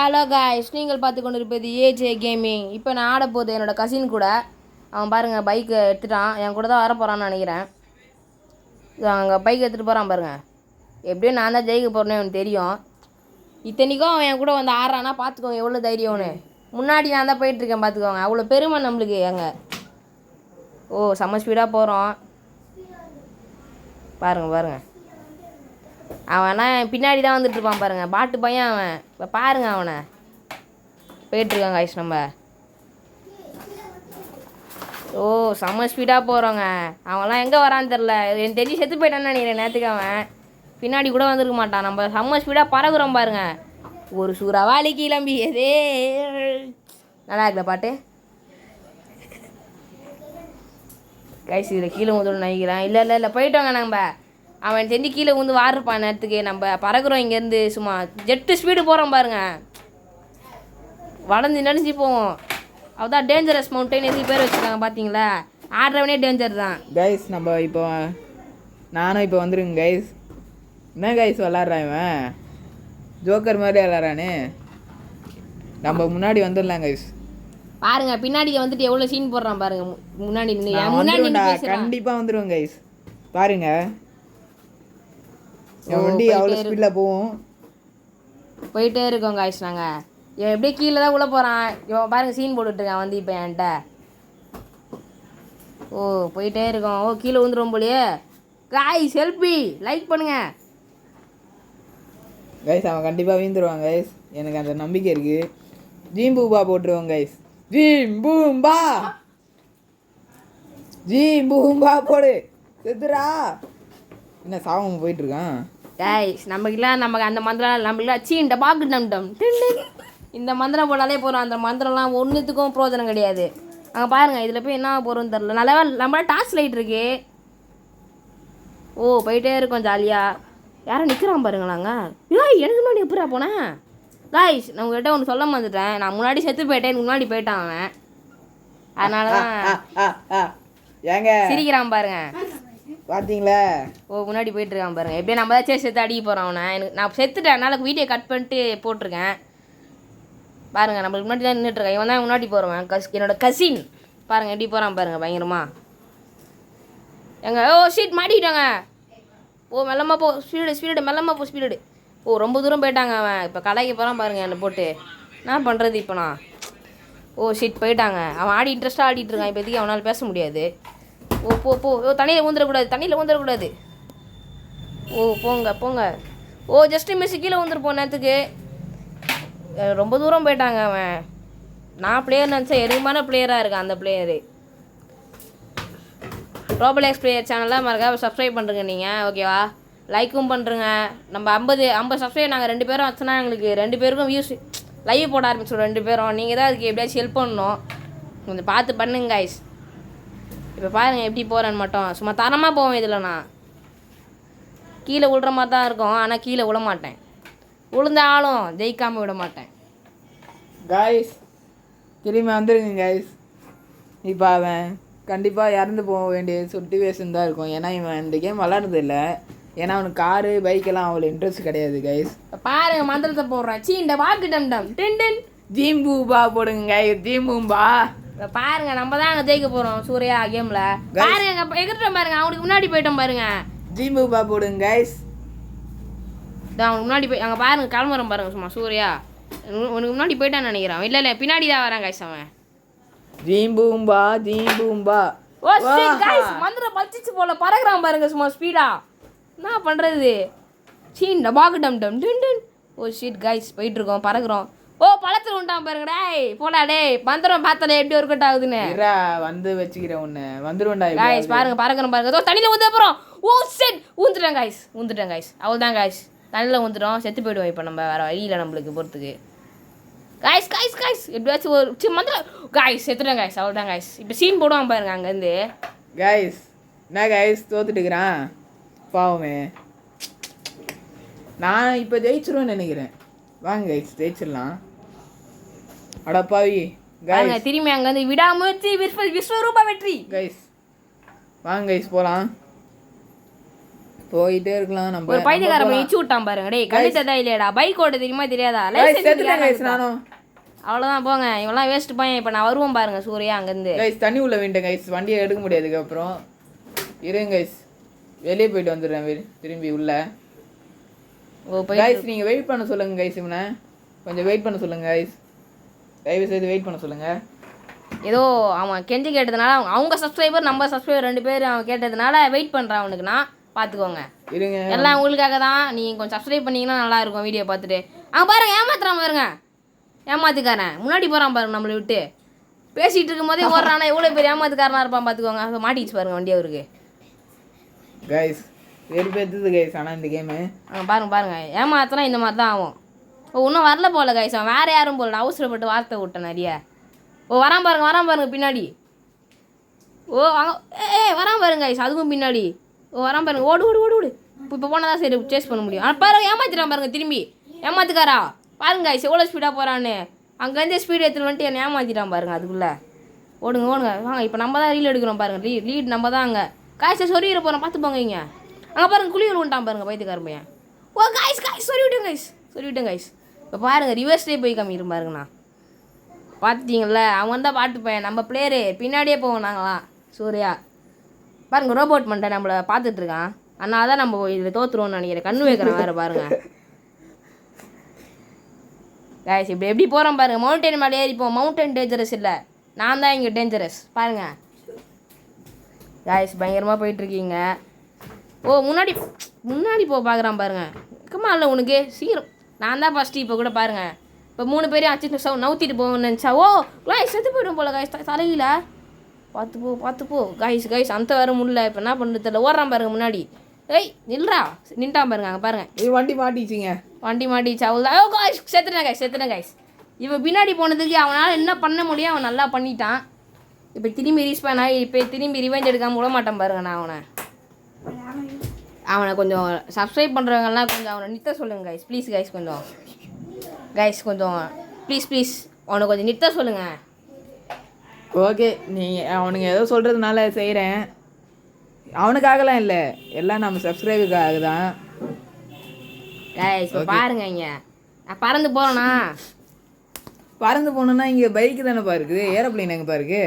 Hello guys, நீங்கள் பார்த்து கொண்டு இருப்பது ஏஜே கேமிங். இப்போ நான் ஆட போகுது என்னோடய கசின் கூட. அவன் பாருங்கள் பைக்கை எடுத்துட்டான், என் கூட தான் வர போகிறான்னு நினைக்கிறேன். அங்கே பைக் எடுத்துகிட்டு போகிறான் பாருங்கள். எப்படியும் நான் தான் ஜெயிக்க போகிறேன்னு எனக்கு தெரியும். இத்தனைக்கும் அவன் என் கூட வந்து ஆடுறான்னா பார்த்துக்கோங்க எவ்வளோ தைரியம்னு. முன்னாடி நான் தான் போயிட்டுருக்கேன் பார்த்துக்கோங்க. அவ்வளோ பெருமை நம்மளுக்கு அங்கே. ஓ செம்ம ஸ்பீடாக போகிறோம் பாருங்கள். அவனா பின்னாடி தான் வந்துட்டுருப்பான் பாருங்கள், பாட்டு பையன் அவன். இப்போ பாருங்கள் அவனை போயிட்டுருக்கான் காய்ஸ். நம்ம ஓ செம்ம ஸ்பீடாக போகிறோங்க. அவன்லாம் எங்கே வரான்னு தெரில, எனக்கு தெரிஞ்சு செத்து போயிட்டான்னு நினைக்கிறேன். நேற்றுக்கு அவன் பின்னாடி கூட வந்துருக்க மாட்டான். நம்ம செம்ம ஸ்பீடாக பறகுறோம் பாருங்க. ஒரு சூறாவளி கிளம்பி எதே நல்லா இருக்குல்ல பாட்டு கைஸ். இதில் கீழே வந்துடும் நினைக்கிறேன். இல்லை போயிட்டோங்க நம்ம. அவன் தெரிஞ்சு கீழே வந்து வாடுப்பான் நேரத்துக்கு. நம்ம பறகுறோம் இங்கேருந்து, சும்மா ஜெட்டு ஸ்பீடு போகிறோம் பாருங்க. வளைஞ்சு நடிஞ்சு போவோம். அதுதான் டேஞ்சரஸ் மவுண்டைன் எதுக்கு பேர் வச்சுருக்காங்க பார்த்தீங்களா. ஆடுறவனே டேஞ்சர் தான் கைஸ். நம்ம இப்போ நானும் இப்போ வந்துருங்க கைஸ். என்ன கைஸ் விளாட்றான் இவன், ஜோக்கர் மாதிரி விளாட்றானே. நம்ம முன்னாடி வந்துடலாம் கைஸ். பாருங்க பின்னாடி வந்துட்டு எவ்வளோ சீன் போடுறான் பாருங்க. முன்னாடி கண்டிப்பாக வந்துடுவோம் கைஸ். பாருங்க என் வண்டி அவ்வளோ ஸ்பீடில் போவோம். போயிட்டே இருக்கோம் காய்ஸ். நாங்கள் எப்படியே கீழே தான் உள்ள போகிறான். இவன் பாருங்கள் சீன் போட்டுட்ருக்கான் வந்து இப்போ என்கிட்ட. ஓ போயிட்டே இருக்கோம். ஓ கீழே வந்துடும் போலியே காய்ஸ். செல்ஃபி லைக் பண்ணுங்க கைஸ். அவன் கண்டிப்பாக வீழ்ந்துருவான் கைஸ், எனக்கு அந்த நம்பிக்கை இருக்குது. ஜீம் பூம்பா போட்டுருவோம் கைஸ். ஜீம் பூம்பா போடு செத்துரா. என்ன சாவம் போயிட்டுருக்கான் கைஸ். நமக்கு அந்த மந்திரம் நம்மளுக்கு சீண்ட பாக்கு டம் டம் இந்த மந்திரம் போட்டாலே போகிறோம். அந்த மந்திரம்லாம் ஒன்றுத்துக்கும் பிரோஜனம் கிடையாது. அங்கே பாருங்கள் இதில் போய் என்ன போகிறோன்னு தெரில. நல்லா நம்மள டார்ச் லைட் இருக்கு. ஓ போயிட்டே இருக்கோம் ஜாலியாக. யாரும் நிற்கிறான் பாருங்களாங்க. ஏய் எனக்கு முன்னாடி எப்படா போனேன் காய்ஸ். நான் உங்கள்கிட்ட ஒன்று சொல்ல வந்துட்டேன். நான் முன்னாடி செத்து போயிட்டேன், முன்னாடி போயிட்டான் அவன். அதனால தான் ஏங்க சிரிக்கிறான் பாருங்க. பார்த்தீங்களா. ஓ முன்னாடி போயிட்டுருக்கான் பாருங்கள். எப்படியும் நம்ம தான் செத்து அடிக்க போகிறோம் அவனை. எனக்கு நான் செத்துட்டேன், அதனால வீடியோ கட் பண்ணிட்டு போட்டிருக்கேன் பாருங்கள். நம்மளுக்கு முன்னாடி தான் நின்றுட்டுருக்கேன். இவன் தான் முன்னாடி போகிறவன் என்னோட கசின். பாருங்கள் எப்படி போகிறான் பாருங்கள் பயங்கரமா. எங்க ஓ ஷீட் மாட்டிக்கிட்டாங்க. ஓ மெல்லமாக போ ஸ்பீடு மெல்லமாக போ ஸ்பீடு. ஓ ரொம்ப தூரம் போயிட்டாங்க அவன். இப்போ கடைக்கு போகிறான் பாருங்கள் என்னை போட்டு. என்ன பண்ணுறது இப்போ நான். ஓ ஷீட் போயிட்டாங்க. அவன் இன்ட்ரெஸ்ட்டாக ஆடிட்டு இருக்கான். இப்போதைக்கு அவனால் பேச முடியாது. ஓ போ ஓ தண்ணியில் ஊந்துடக்கூடாது. ஓ போங்க. ஓ ஜஸ்ட்டு மிஸ் கீழே ஊந்துருப்போம் நேரத்துக்கு. ரொம்ப தூரம் போயிட்டாங்க அவன். நான் பிளேயர் நினச்சேன், எருமான பிளேயராக இருக்கான் அந்த பிளேயரு. ரோபோலெக்ஸ் பிளேயர் சேனலில் மறக்காம சப்ஸ்கிரைப் பண்ணுறங்க நீங்கள், ஓகேவா. லைக்கும் பண்ணுறங்க. நம்ம 50 சப்ஸ்கிரைப் நாங்கள் 2 பேரும் வச்சுனா எங்களுக்கு 2 பேருக்கும் வியூஸ் லைவ் போட ஆரம்பிச்சிடும் 2 பேரும். நீங்கள் தான் அதுக்கு எப்படியாச்சும் ஹெல்ப் பண்ணணும். கொஞ்சம் பார்த்து பண்ணுங்க கைஸ். இப்போ பாருங்கள் எப்படி போகிறேன்னு மட்டும். சும்மா தரமாக போவேன் இதில். நான் கீழே விழுற மாதிரி தான் இருக்கும், ஆனால் கீழே விட மாட்டேன். விழுந்தாலும் ஜெயிக்காமல் விட மாட்டேன் கைஸ். திரும்பி வந்துருங்க கைஸ். இப்போ அவன் கண்டிப்பாக இறந்து போக வேண்டிய சுட்டிவேஷன் தான் இருக்கும். ஏன்னா இவன் இந்த கேம் விளாடுறது இல்லை. ஏன்னா அவனுக்கு காரு பைக்கெல்லாம் அவ்வளோ இன்ட்ரெஸ்ட் கிடையாது கைஸ். பாருங்க மந்திரத்தை போடுறேன். சீண்ட பாக்கு டம் டம் டென் ஜீம் பூம்பா போடுங்க கைஸ். ஜீம் பூம்பா பாருங்க. நம்ம தான் அங்கே ஜெயிக்க போகிறோம் சூர்யா கேமில். பாருங்க எகிட்டோம் பாருங்க. அவனுக்கு முன்னாடி போயிட்டோம் பாருங்க. ஜீம் பூம்பா போடுங்க கைஸ். அவனுக்கு முன்னாடி போய் அங்கே பாருங்க கிளம்புறோம் பாருங்க. சும்மா சூர்யா உனக்கு முன்னாடி போயிட்டான்னு நினைக்கிறான். இல்லை பின்னாடி தான் வரான் கைஸ் அவன். ஜீம் பூம்பா ஓ கைஸ் மந்திரம் பச்சிச்சு போல பறக்குறான் பாருங்க சும்மா ஸ்பீடா. என்ன பண்ணுறது. சீண்ட பாக்கு டம் டம் டன். ஓ ஷீட் கைஸ் போயிட்டுருக்கோம் பறக்குறோம். ஓ பழத்தில் உண்டான் பாருங்க. டேய் போடா டேய். மந்திரம் பார்த்தல எப்படி ஒர்க் அவுட் ஆகுதுன்னு வந்து வச்சுக்கிறேன் ஒன்று வந்துருவேன்டா கைஸ். பாருங்க பறக்குறோம் பாருங்க. தண்ணியில் ஊற்ற அப்புறம் ஓ ஷீட் ஊந்துட்டேன் கைஸ். அவ்வளோதான் கைஸ். தண்ணியில் ஊந்துட்டோம், செத்து போயிடுவோம். இப்போ நம்ம வேறு வழியில் நம்மளுக்கு போகிறதுக்கு கைஸ். எப்படியாச்சும் ஒரு மந்திரம் கைஸ் செத்துட்டேன் கைஸ். அவ்வளோதான் கைஸ். இப்போ சீன் போடுவான் பாருங்க அங்கேருந்து கைஸ். என்ன கைஸ் தோத்துட்டுக்கிறான் பாவமே. நான் இப்போ ஜெயிச்சிருவேன்னு நினைக்கிறேன். வாங்க கைஸ் ஜெயிச்சிடலாம். அடப்பாவி கைஸ். திரும்பி அங்கேருந்து விடாமுயற்சி விஸ்வரூப வெற்றி கைஸ். வாங்க கைஸ் போகலாம். போயிட்டே இருக்கலாம் நம்ம. ஒரு பைத்தியக்கார போய் இச்சு விட்டான் பாருங்க. டேய் கண்டித்ததா இல்லையாடா? பைக் ஓட்ட தெரியுமா தெரியாதா? லைசென்ஸ் நானும். அவ்வளோதான் போங்க. இவெல்லாம் வேஸ்ட் பையன். இப்போ நான் வருவோம் பாருங்க சூர்யா அங்கேருந்து. கைஸ் தண்ணி உள்ள வேண்டேன் கைஸ். வண்டியை எடுக்க முடியாதுக்கு அப்புறம் இருங்க கைஸ். வெளியே போயிட்டு வந்துடுறேன் திரும்பி உள்ள. கைஸ் நீங்கள் வெயிட் பண்ண சொல்லுங்கள் கைஸ். இவனை கொஞ்சம் வெயிட் பண்ண சொல்லுங்கள் கைஸ். தயவு செய்து வெயிட் பண்ண சொல்லுங்கள். ஏதோ அவன் கெஞ்சி கேட்டதுனால அவங்க சப்ஸ்கிரைபர் நம்ம சப்ஸ்கிரைபர் 2 பேர் அவன் கேட்டதுனால வெயிட் பண்ணுறான் அவனுக்குண்ணா. பார்த்துக்கோங்க இருங்க. எல்லாம் உங்களுக்காக தான். நீங்கள் கொஞ்சம் சப்ஸ்கிரைப் பண்ணிங்கன்னா நல்லாயிருக்கும் வீடியோ பார்த்துட்டு. அவன் பாருங்க ஏமாத்துறான் பாருங்க. ஏமாத்துக்காரன் முன்னாடி போகிறான் பாருங்க நம்மளை விட்டு. பேசிகிட்டு இருக்கும் போதே ஓடுறானா எவ்வளோ பேர் ஏமாத்துக்காரனாக இருப்பான் பார்த்துக்கோங்க. மாட்டிச்சு பாருங்க வண்டி அவருக்கு. கைஸ் வெறுப்பேற்றுது கைஸ். ஆனால் இந்த கேமு பாருங்க ஏமாத்தினா இந்த மாதிரி தான் ஆகும். இன்னும் வரல போல கைஸ். அவன் வேறு யாரும் போல. அவசரப்பட்டு வார்த்தை விட்டேன் நிறைய. வரான் பாருங்க பின்னாடி. வரான் பாருங்க கைஸ். அதுவும் பின்னாடி வரான் பாருங்க. ஓடு. இப்போ போனால் தான் சரி சேஸ் பண்ண முடியும். ஆனால் பாருங்க ஏமாத்திட்டான் பாருங்க திரும்பி. ஏமாத்துக்காரா பாருங்க கைஸ் எவ்வளோ ஸ்பீடாக போகிறான்னு. அங்கேருந்து ஸ்பீடு எடுத்துகிட்டு வந்துட்டு என்னை ஏமாத்திட்டான் பாருங்க. அதுக்குள்ளே ஓடுங்க வாங்க. இப்போ நம்ம தான் ரீல் எடுக்கிறோம் பாருங்க. லீட் நம்ம தான் அங்கே காய்ச்சல் சொருகிற போகிறோம். பார்த்து போங்க இங்கே. அங்கே பாருங்க குளிர் விட்டான் பாருங்க பைத்தியக்கார பையன். காய்ஸ் சொல்லிவிட்டேன் கைஸ். இப்போ பாருங்கள் ரிவர்ஸ்லேயே போய் காமிக்கிறோம் பாருங்கண்ணா. பார்த்துட்டிங்கள அவன் தான் பாட்டு பையன். நம்ம பிளேயரு பின்னாடியே போவோம் நாங்களாம். சூர்யா பாருங்கள் ரோபோட் பண்ணிட்டேன் நம்மளை பார்த்துட்ருக்கான். அதனால தான் நம்ம இதில் தோற்றுருவோம்னு நினைக்கிறேன். கண்ணு வைக்கிறேன் வேறு பாருங்கள். கைஸ் இப்படி எப்படி போகிறோம் பாருங்கள். மவுண்டைன் மேலே ஏறிப்போம். மவுண்டன் டேஞ்சரஸ் இல்லை, நான் தான் இங்கே டேஞ்சரஸ் பாருங்கள். கைஸ் பயங்கரமாக போயிட்டுருக்கீங்க. முன்னாடி பார்க்குறான் பாருங்கள். கம்மா இல்லை உனக்கு சீக்கிரம். நான் தான் ஃபஸ்ட்டு. இப்போ கூட பாருங்கள். இப்போ 3 பேரையும் அச்சு நவுத்திட்டு போகணும்னு நினச்சா கைஸ் செத்து போய்டும் போல கைஸ். தலையில பார்த்து போ கைஸ். அந்த வர முடியல. இப்போ என்ன பண்ணுறது தெரியல. ஓடுறான் பாருங்க முன்னாடி. நில்றா நின்ட்டான் பாருங்க. அங்கே பாருங்க வண்டி மாட்டிச்சு. அவ்வளோதான். கைஸ் செத்துனேன் கைஸ். இவன் பின்னாடி போனதுக்கு அவனால் என்ன பண்ண முடியும். அவன் நல்லா பண்ணிட்டான். இப்போ திரும்பி ரீஸ்பேன் ஆகி இப்போ திரும்பி ரிவெஞ்ச் எடுக்காமல் விட மாட்டான் பாருங்க. நான் அவனை கொஞ்சம் சப்ஸ்கிரைப் பண்ணுறவங்கலாம் கொஞ்சம் அவனை நிறுத்த சொல்லுங்கள் கைஸ் ப்ளீஸ் கொஞ்சம் ப்ளீஸ் அவனை கொஞ்சம் நிறுத்த சொல்லுங்கள். ஓகே நீங்கள் அவனுங்க ஏதோ சொல்கிறதுனால செய்கிறேன். அவனுக்காகலாம் இல்லை, எல்லாம் நம்ம சப்ஸ்கிரைபருக்காக தான். கைஸ் இப்போ பாருங்க இங்கே நான் பறந்து போனோன்னா இங்கே பைக்கு தானே பாருக்கு. ஏரோப்ளைன் எங்கே பாருக்கு.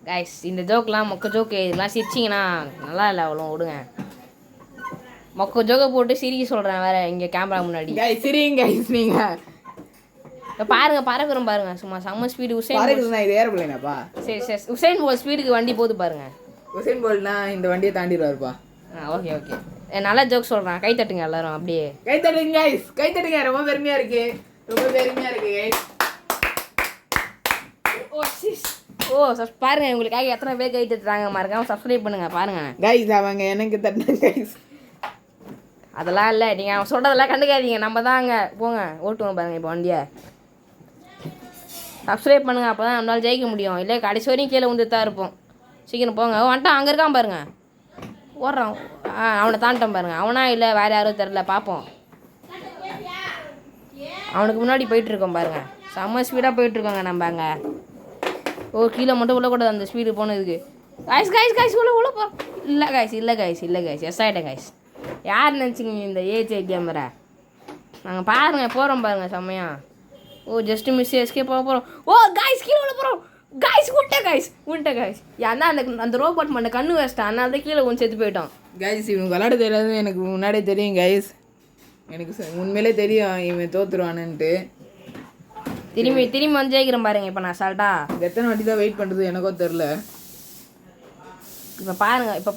கைஸ் இந்த ஜோக்கெலாம் மொக்க ஜோக்கு. இதெல்லாம் சிரிச்சிங்கன்னா நல்லா இல்லை. அவ்வளோ விடுங்க. மொக்க ஜோக்கை போட்டு சிரிக்க சொல்கிறேன் வேறு இங்கே கேமரா முன்னாடி. சரிங்க கைஸ். நீங்கள் இப்போ பாருங்க பறக்கிறோம் பாருங்க. சும்மா செம்ம ஸ்பீடு. இது ஏரோப்ளைனாப்பா. சரி உசைன் போல் ஸ்பீடுக்கு வண்டி போகுது பாருங்க. உசைன் போல்ட்னா இந்த வண்டியை தாண்டிடுவாருப்பா. ஓகே நல்லா ஜோக் சொல்கிறேன். கை தட்டுங்க எல்லாரும். அப்படியே கை தட்டுங்க கைஸ். கை தட்டுங்க. ரொம்ப பெருமையாக இருக்கு கைஸ். பாருங்க உங்களுக்காக எத்தனை பேர் கை தட்டுறாங்க. மறக்காம சப்ஸ்கிரைப் பண்ணுங்க பாருங்க கைஸ். அவங்க எனக்கு தட்டின கைஸ். அதெல்லாம் இல்லை. நீங்கள் அவன் சொல்கிறதெல்லாம் கண்டுக்காதீங்க. நம்ம தான் அங்கே போங்க ஓட்டுவோம் பாருங்கள். இப்போ வண்டியை சப்ஸ்கிரைப் பண்ணுங்கள். அப்போ தான் நம்மளால் ஜெயிக்க முடியும். இல்லை கடைசி வரையும் கீழே வந்து தான் இருப்போம். சீக்கிரம் போங்க. வந்துட்டான். அங்கே இருக்கான் பாருங்க. ஓடுறான். அவனை தாண்டிட்டான் பாருங்க. அவனா இல்லை வேறு யாரும் தெரில. பார்ப்போம். அவனுக்கு முன்னாடி போயிட்டுருக்கோம் பாருங்க. செம்ம ஸ்பீடாக போயிட்டுருக்கோங்க நம்ம அங்கே. கீழே மட்டும் உள்ளக்கூடாது அந்த ஸ்பீடு போனதுக்கு. கைஸ் உள்ள போகிறோம். இல்லை கைஸ் எஸ் ஆகிட்டேன் கைஸ். யார் நினச்சிங்க இந்த ஏஜ் கேமரா. நாங்கள் பாருங்கள் போகிறோம் பாருங்கள் செம்மையா. ஜஸ்ட் மிஸ் எஸ்கேப் போக போகிறோம். கைஸ் கீழே உள்ள போகிறோம். வின்ட்டேன் கைஸ். ஏன்னா அந்த ரோபோட் பண்ண கண்ணு வேஸ்ட்டான். அதனால தான் கீழே கொஞ்சம் செத்து போயிட்டோம். கைஸ் இவனுக்கு விளையாட தெரியாது. எனக்கு முன்னாடியே தெரியும் கைஸ். எனக்கு உண்மையிலே தெரியும் இவன் தோற்றுருவானுன்ட்டு. திரும்பி வந்து ஜெயிக்கிறேன் பாருங்க. இப்போ நான் சால்ட்டா எத்தனை வாட்டி தான் வெயிட் பண்ணுறது எனக்கோ தெரில. இப்போ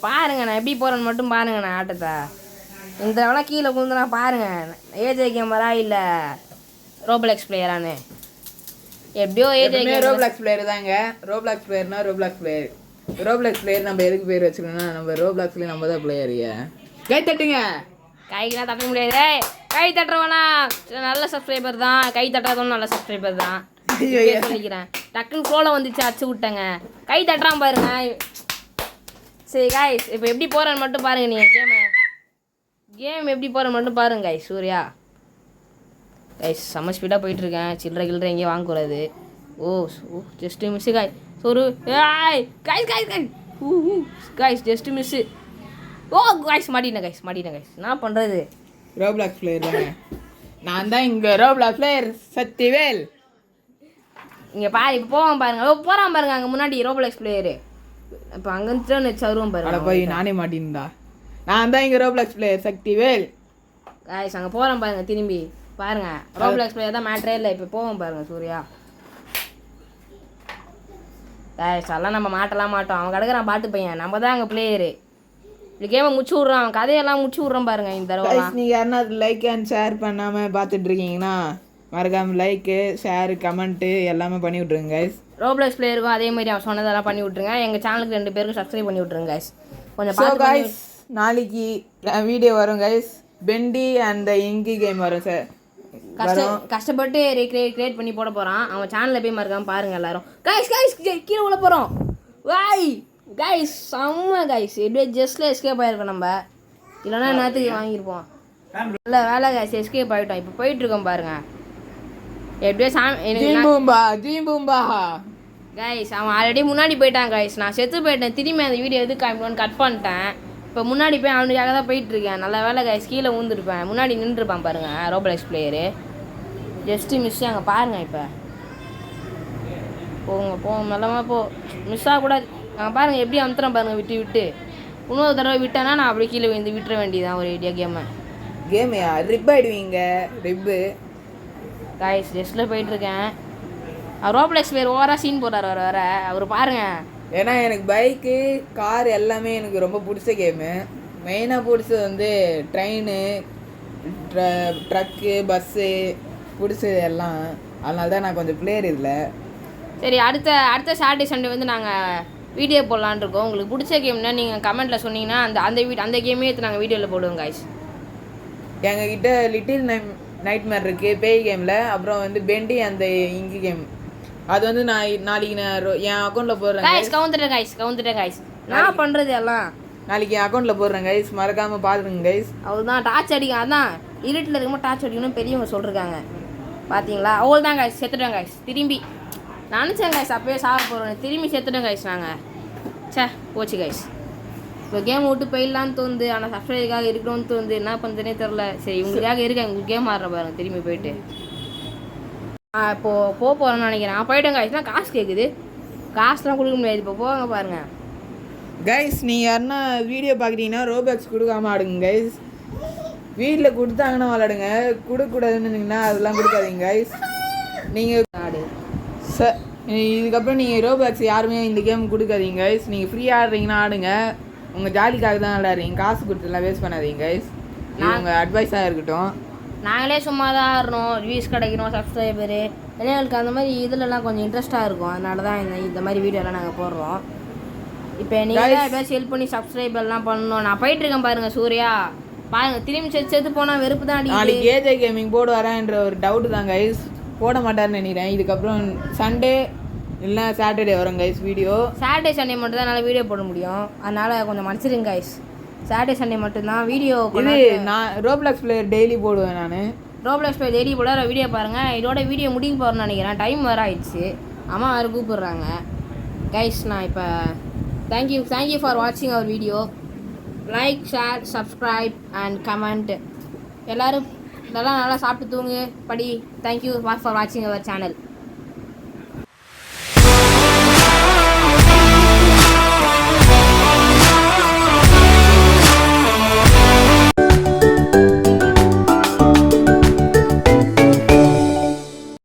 பாருங்க நான் எப்படி போகிறேன்னு மட்டும் பாருங்க. நான் ஆட்டத்தை இந்த எவ்வளோ கீழே குந்துனா பாருங்கள். ஏஜே கேமரா இல்லை ரோப்ளாக்ஸ் பிளேயரானு. எப்படியோ ஏஜே ரோப்ளாக்ஸ் பிளேயர் தாங்க. ரோப்ளாக்ஸ் பிளேயர் நம்ம எதுக்கு பேர் வச்சுக்கணும்னா நம்ம ரோப்ளாக்ஸ்லேயே நம்ம தான் பிளேயரியா. கை தட்டுங்க. கைக்கெல்லாம் தட்ட முடியாது. கை தட்டுறவனா நல்ல சப்ஸ்கிரைபர் தான். கை தட்டாதவனும் நல்ல சப்ஸ்கிரைபர் தான் சொல்லிக்கிறேன். டக்குன்னு கோலம் வந்துச்சு அச்சு விட்டேங்க. கை தட்டுறான் பாருங்க. சரி கைஸ் இப்போ எப்படி போகிறேன்னு மட்டும் பாருங்கள். நீங்கள் கேம் எப்படி போகிறேன்னு மட்டும் பாருங்க கைஸ். சூர்யா கைஸ் செம்ம ஸ்பீடாக போயிட்டுருக்கேன். சில்லறை எங்கேயும் வாங்கக்கூடாது. Just miss guys. Guys just miss. Oh guys மாட்டினேன் கைஸ் என்ன பண்ணுறது. ரோப்ளாக்ஸ் பிளேயர் தாங்க. நான் தான் இங்கே ரோப்ளாக்ஸ் பிளேயர் சக்திவேல். இங்கே பாரு இப்போ போவான் பாருங்க. போகிறான் பாருங்க அங்கே முன்னாடி ரோப்ளாக்ஸ் பிளேயரு. இப்போ அங்கே சருவம் பாருங்க. போய் நானே மாட்டின்டா. நான் தான் இங்கே ரோப்ளாக்ஸ் பிளேயர் சக்திவேல். கைஸ் அங்கே போகிறோம் பாருங்க திரும்பி பாருங்க. ரோப்ளாக்ஸ் பிளேயர் தான் மேட்ரே இல்லை. இப்போ போவோம் பாருங்க சூர்யா. கைஸ் அதெல்லாம் நம்ம மாட்டலாம் மாட்டோம். அவன் கிடக்குறான் பாட்டு பையன். நம்ம தான் அங்கே பிளேயரு. இந்த கேமை முடிச்சு விட்றான். அவன் கதையெல்லாம் முடிச்சு விட்றான் பாருங்க இந்த தடவை. நீங்கள் யாருன்னா லைக் அண்ட் ஷேர் பண்ணாமல் பார்த்துட்டு இருக்கீங்கன்னா மறக்காமல் லைக்கு ஷேரு கமெண்ட்டு எல்லாமே பண்ணி விட்ருங்க கைஸ். ரோப்ளாக்ஸ் பிளேயருக்கும் அதே மாதிரி அவன் சொன்னதெல்லாம் பண்ணி விட்ருங்க. எங்கள் சேனலுக்கு 2 பேருக்கும் சப்ஸ்கிரைப் பண்ணி விட்ருங்க கைஸ். கொஞ்சம் பார்த்து கைஸ் நாளைக்கு வீடியோ வரும் கைஸ். பெண்டி அண்ட் இங்கி கேம் வரும் சார். கஷ்டப்பட்டு கிரியேட் பண்ணி போட போகிறான். அவன் சேனலில் போய் மறக்காம பாருங்க எல்லாரும். கைஸ் கீழே உள்ள போகிறோம். வாய் கைஸ் செம்ம கைஸ். எப்படியே ஜஸ்ட்ல எஸ்கேப் ஆகிருக்கோம் நம்ம. இல்லைன்னா நேரத்துக்கு வாங்கியிருப்போம். இல்லை வேலை கைஸ் எஸ்கேப் ஆகிட்டோம். இப்போ போயிட்டுருக்கோம் பாருங்க. எப்படியோ ஜீம்பூம்பா கைஸ் அவன் ஆல்ரெடி முன்னாடி போயிட்டான் கைஸ். நான் செத்து போயிட்டேன். திரும்பி அந்த வீடியோ எது காமிக்கணும்னு கட் பண்ணிட்டேன். இப்போ முன்னாடி போய் அவனுக்காக தான் போயிட்டுருக்கேன். நல்ல வேலை கைஸ் கீழே ஊந்துருப்பேன். முன்னாடி நின்றுருப்பான் பாருங்க ரோப்ளாக்ஸ் பிளேயரு. ஜஸ்ட்டு மிஸ் அங்கே பாருங்க. இப்போ போங்க மெல்லமாக போ. மிஸ் ஆகக்கூடாது. அங்கே பாருங்கள் எப்படி அமுத்துறேன் பாருங்கள் விட்டு இன்னொரு தடவை விட்டேன்னா நான் அப்படி கீழே வந்து விட்டுற வேண்டியதான் ஒரு ஐடியா கேமையா ரிப் ஆகிடுவீங்க ரிப்பு. கைஸ் ஜஸ்ட்டில் போயிட்டுருக்கேன். ரோப்ளாக்ஸ் பிளேயர் ஓவராக சீன் போடுறாரு வேறு அவர் பாருங்க. ஏன்னா எனக்கு பைக்கு கார் எல்லாமே எனக்கு ரொம்ப பிடிச்ச கேமு. மெயினாக பிடிச்சது வந்து ட்ரெயின் ட்ரக்கு பஸ்ஸு பிடிச்சது எல்லாம். அதனால தான் நான் கொஞ்சம் பிளேயர் இல்லை. சரி அடுத்த சாட்டர்டே சண்டே வந்து நாங்கள் வீடியோ போடலான்னு இருக்கோம். உங்களுக்கு பிடிச்ச கேம்னா நீங்கள் கமெண்ட்டில் சொன்னீங்கன்னா அந்த கேமே எடுத்து நாங்கள் வீடியோவில் போடுவோம் கைஸ். எங்ககிட்ட லிட்டில் நைட்மேர் இருக்குது பேய் கேமில். அப்புறம் வந்து பெண்டி அந்த இங்கி கேம். அது வந்து நாளைக்கு நான் என் அக்கௌண்ட்டில் போடுறேன் கைஸ். கவுந்துட்டேன் கைஸ். நான் பண்ணுறது எல்லாம் நாளைக்கு என் அக்கௌண்ட்டில் போடுறேன் கைஸ். மறக்காமல் பார்த்துருங்க கைஸ். அவர் தான் டார்ச் அடிக்கும். அதான் இருட்டில் இருக்கும்போது டார்ச் அடிக்கணும்னு பெரியவங்க சொல்லிருக்காங்க பார்த்தீங்களா. அவள் தான் கைஸ் செத்துட்டேன் கைஸ். திரும்பி நினச்சேன் கைஸ் அப்போயே சாப்பிட போகிறோம். திரும்பி செத்துட்டேன் கைஸ். நாங்கள் போச்சு கைஸ். இப்போ கேம் விட்டு போயிடலான்னு தோணுது. ஆனால் சப்ஸ்கிரைபருக்காக இருக்கணும்னு தோணுது. என்ன பண்ணுறதுனே தெரில. சரி உங்களுக்காக இருக்கேன். உங்களுக்கு கேம் ஆடுற பாருங்க திரும்பி போயிட்டு. இப்போது போகிறேன்னு நினைக்கிறேன். நான் போயிட்டேன் கைஸ். காசு கேட்குது. காசுலாம் கொடுக்க முடியாது. இப்போ போவாங்க பாருங்க கைஸ். நீங்கள் யாருன்னா வீடியோ பார்க்குறீங்கன்னா ரோபாக்ஸ் கொடுக்காம ஆடுங்க கைஸ். வீட்டில் கொடுத்தாங்கன்னா விளாடுங்க. கொடுக்கக்கூடாதுன்னு இருந்தீங்கன்னா அதெல்லாம் கொடுக்காதீங்க கைஸ். நீங்கள் ஆடு இதுக்கப்புறம் நீங்கள் ரோபாக்ஸ் யாருமே இந்த கேம் கொடுக்காதீங்க கைஸ். நீங்கள் ஃப்ரீயாக ஆடுறீங்கன்னா ஆடுங்க. உங்கள் ஜாலிக்காக தான் விளையாடுறீங்க. காசு கொடுத்துலாம் வேஸ்ட் பண்ணாதீங்க கைஸ். உங்கள் அட்வைஸாக இருக்கட்டும். நாங்களே சும்மா தான் ஆடுறோம். வியூஸ் கிடைக்கணும் சப்ஸ்கிரைபரு. எங்களுக்கு அந்த மாதிரி இதிலலாம் கொஞ்சம் இன்ட்ரெஸ்ட்டாக இருக்கும். அதனால தான் இந்த மாதிரி வீடியோலாம் நாங்கள் போடுறோம். இப்போ நீங்கள் எப்படியாச்சும் ஹெல்ப் பண்ணி சப்ஸ்கிரைபர்லாம் பண்ணணும். நான் போயிட்டுருக்கேன் பாருங்கள் சூர்யா. பாருங்கள் திரும்பி செத்து போனால் வெறுப்பு தான் அடிக்கும். நாளைக்கு ஏஜே கேமிங் போடுவாரான்ற ஒரு டவுட்டு தான் கைஸ். போட மாட்டார்னு நினைக்கிறேன். இதுக்கப்புறம் சண்டே இல்லைனா சாட்டர்டே வரும் கைஸ் வீடியோ. சாட்டர்டே சண்டே மட்டும் தான் என்னால் வீடியோ போட முடியும். அதனால் கொஞ்சம் மன்னிச்சிருங்க கைஸ். சாட்டர்டே சண்டே மட்டும்தான் வீடியோ. நான் ரோப்ளாக்ஸ் பிளேயர் டெய்லி போடுவேன். நான் ரோப்ளாக்ஸ் பிளேயர் டெய்லி போட வீடியோ பாருங்கள். இதோட வீடியோ முடிக்க போகிறேன்னு நினைக்கிறேன். டைம் வேறு ஆயிடுச்சு. அம்மா வேறு கூப்பிடுறாங்க கைஸ். நான் இப்போ தேங்க்யூ ஃபார் வாட்சிங் our video. Like share subscribe and comment. எல்லோரும் நல்லா சாப்பிட்டு தூங்கு படி. தேங்க்யூ ஃபார் வாட்சிங் அவர் சேனல்.